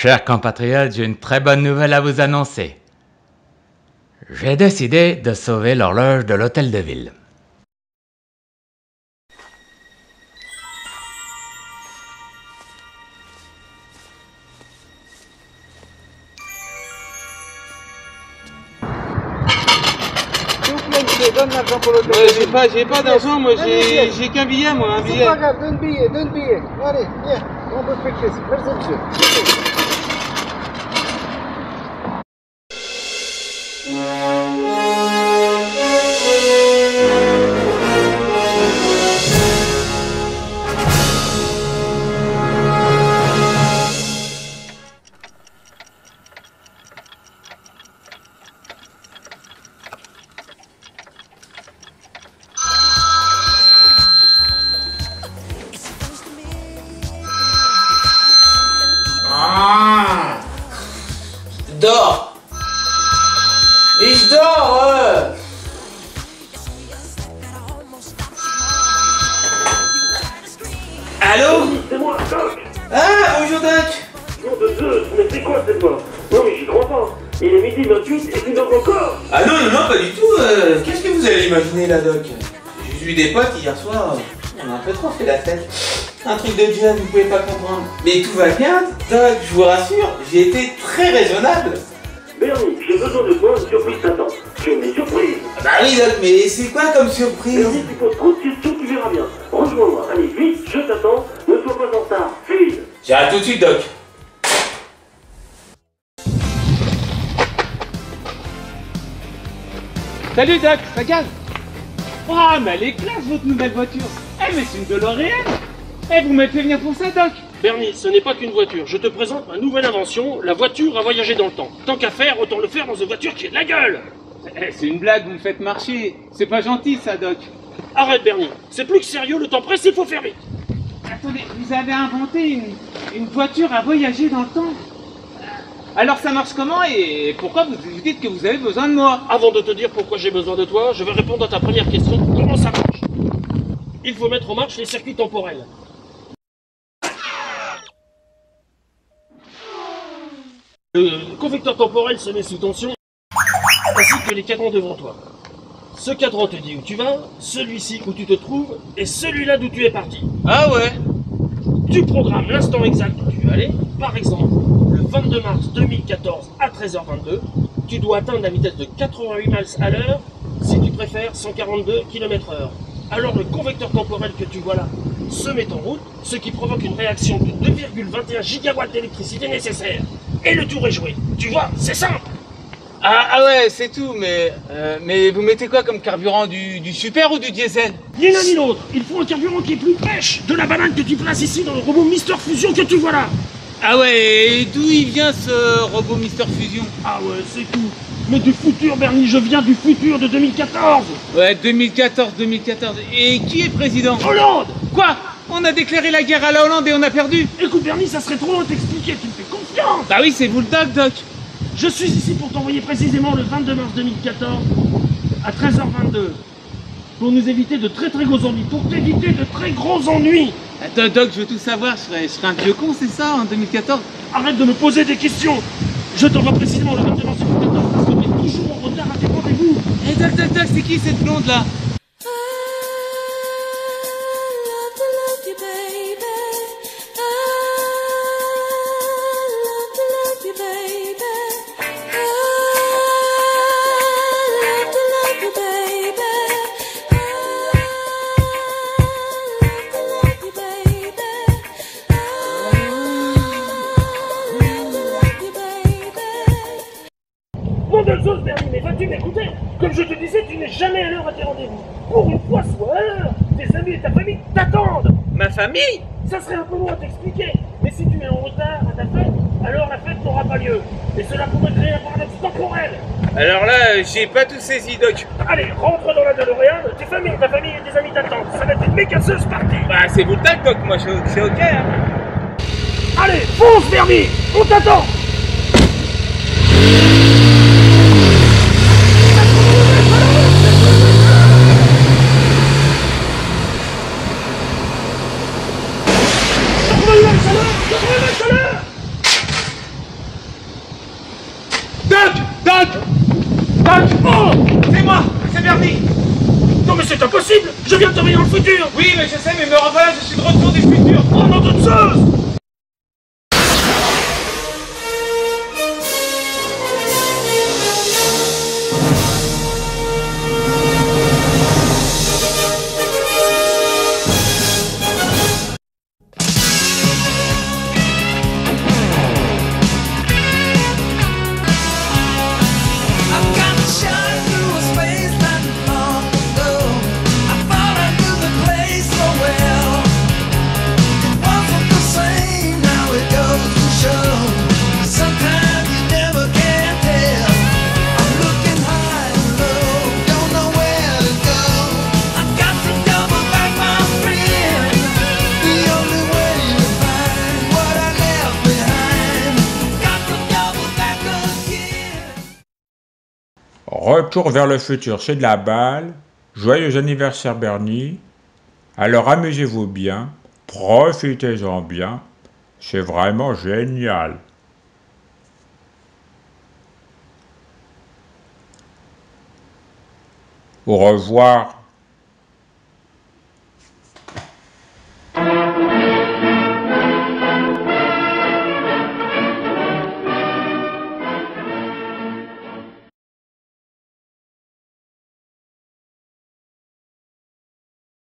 Chers compatriotes, j'ai une très bonne nouvelle à vous annoncer. J'ai décidé de sauver l'horloge de l'hôtel de ville. Donne l'argent pour l'hôtel. J'ai pas d'argent, moi j'ai qu'un billet, moi, un billet. C'est pas grave, donne billet. Allez, viens, on peut fixer. Merci, monsieur. Je dors. Et je dors. Allô? C'est moi, Doc. Ah, bonjour Doc. Nom de Zeus, mais c'est quoi cette fois? Non mais j'y crois pas. Il est midi 28 et tu dors encore. Ah non, pas du tout. Qu'est-ce que vous avez imaginé là, Doc? J'ai vu des potes hier soir. On a un peu trop fait la fête. Un truc de jeune, vous pouvez pas comprendre. Mais tout va bien, Doc, je vous rassure. J'ai été très raisonnable. Bernie, j'ai besoin de toi, une surprise t'attend. Tu aimes les surprises? Ah bah oui, Doc, mais c'est quoi comme surprise? Bernie, tu poses trop de questions, tu verras bien. Rejoins-moi, allez, vite, je t'attends. Ne sois pas en retard. File. J'arrête tout de suite, Doc. Salut Doc, ça gaz? Oh mais elle est classe votre nouvelle voiture. Eh mais c'est une DeLorean. Eh vous m'avez fait venir pour ça Doc? Bernie, ce n'est pas qu'une voiture. Je te présente ma nouvelle invention, la voiture à voyager dans le temps. Tant qu'à faire, autant le faire dans une voiture qui a de la gueule. Eh c'est une blague, vous me faites marcher. C'est pas gentil ça Doc. Arrête Bernie, c'est plus que sérieux, le temps presse, il faut faire vite. Attendez, vous avez inventé une voiture à voyager dans le temps? Alors ça marche comment et pourquoi vous dites que vous avez besoin de moi? Avant de te dire pourquoi j'ai besoin de toi, je vais répondre à ta première question. Comment ça marche? Il faut mettre en marche les circuits temporels. Le convecteur temporel se met sous tension, ainsi que les cadrans devant toi. Ce cadran te dit où tu vas, celui-ci où tu te trouves, et celui-là d'où tu es parti. Ah ouais? Tu programmes l'instant exact où tu veux aller. Par exemple, le 22 mars 2014 à 13h22, tu dois atteindre la vitesse de 88 miles à l'heure, si tu préfères 142 km/h. Alors le convecteur temporel que tu vois là se met en route, ce qui provoque une réaction de 2,21 gigawatts d'électricité nécessaire. Et le tour est joué. Tu vois, c'est simple. Ah ouais, c'est tout, mais vous mettez quoi comme carburant, du super ou du diesel? Ni l'un ni l'autre. Il faut un carburant qui est plus pêche. De la banane que tu places ici dans le robot Mister Fusion que tu vois là. Ah ouais, et d'où il vient ce robot Mister Fusion? Ah ouais, c'est tout. Mais du futur, Bernie, je viens du futur de 2014. Ouais, 2014. Et qui est président? Hollande. Quoi? On a déclaré la guerre à la Hollande et on a perdu? Écoute, Bernie, ça serait trop long à t'expliquer. Tu me fais confiance. Bah oui, c'est vous le Doc. Je suis ici pour t'envoyer précisément le 22 mars 2014 à 13h22 pour nous éviter de très gros ennuis, pour t'éviter de très gros ennuis. Attends Doc, je veux tout savoir, je serais un vieux con, c'est ça, en 2014? Arrête de me poser des questions. Je t'envoie précisément le 22 mars 2014 parce que tu es toujours en retard à tes rendez-vous. Eh Doc, c'est qui cette blonde là? Mon Dieu de Zeus, Bernie, mais vas-tu m'écouter? Comme je te disais, tu n'es jamais à l'heure à tes rendez-vous. Pour une fois, sois à l'heure. Tes amis et ta famille t'attendent. Ma famille? Ça serait un peu long à t'expliquer, mais si tu es en retard à ta fête, alors la fête n'aura pas lieu. Et cela pourrait créer un paradoxe temporel. Alors là, j'ai pas tout saisi Doc. Allez, rentre dans la DeLorean, ta famille et tes amis t'attendent. Ça va être une méga Zeus party. Bah c'est vous le Doc, moi c'est ok hein. Allez, fonce Bernie, on t'attend. Doc! Doc! Oh! C'est moi! C'est Bernie! Non mais c'est impossible! Je viens de te dans le futur! Oui, mais je sais, mais me revoilà, je suis de retour du futur. Oh non de Zeus! I've got to shine through a space not long ago. I thought I knew the place so well. It wasn't the same, now it goes to show. Sometimes you never can tell. I'm looking high and low, don't know where to go. I've got to double back, my friend. The only way to find what I left behind. Got to double back again. Retour vers le futur, c'est de la balle. Joyeux anniversaire Bernie. Alors amusez-vous bien, profitez-en bien. C'est vraiment génial. Au revoir.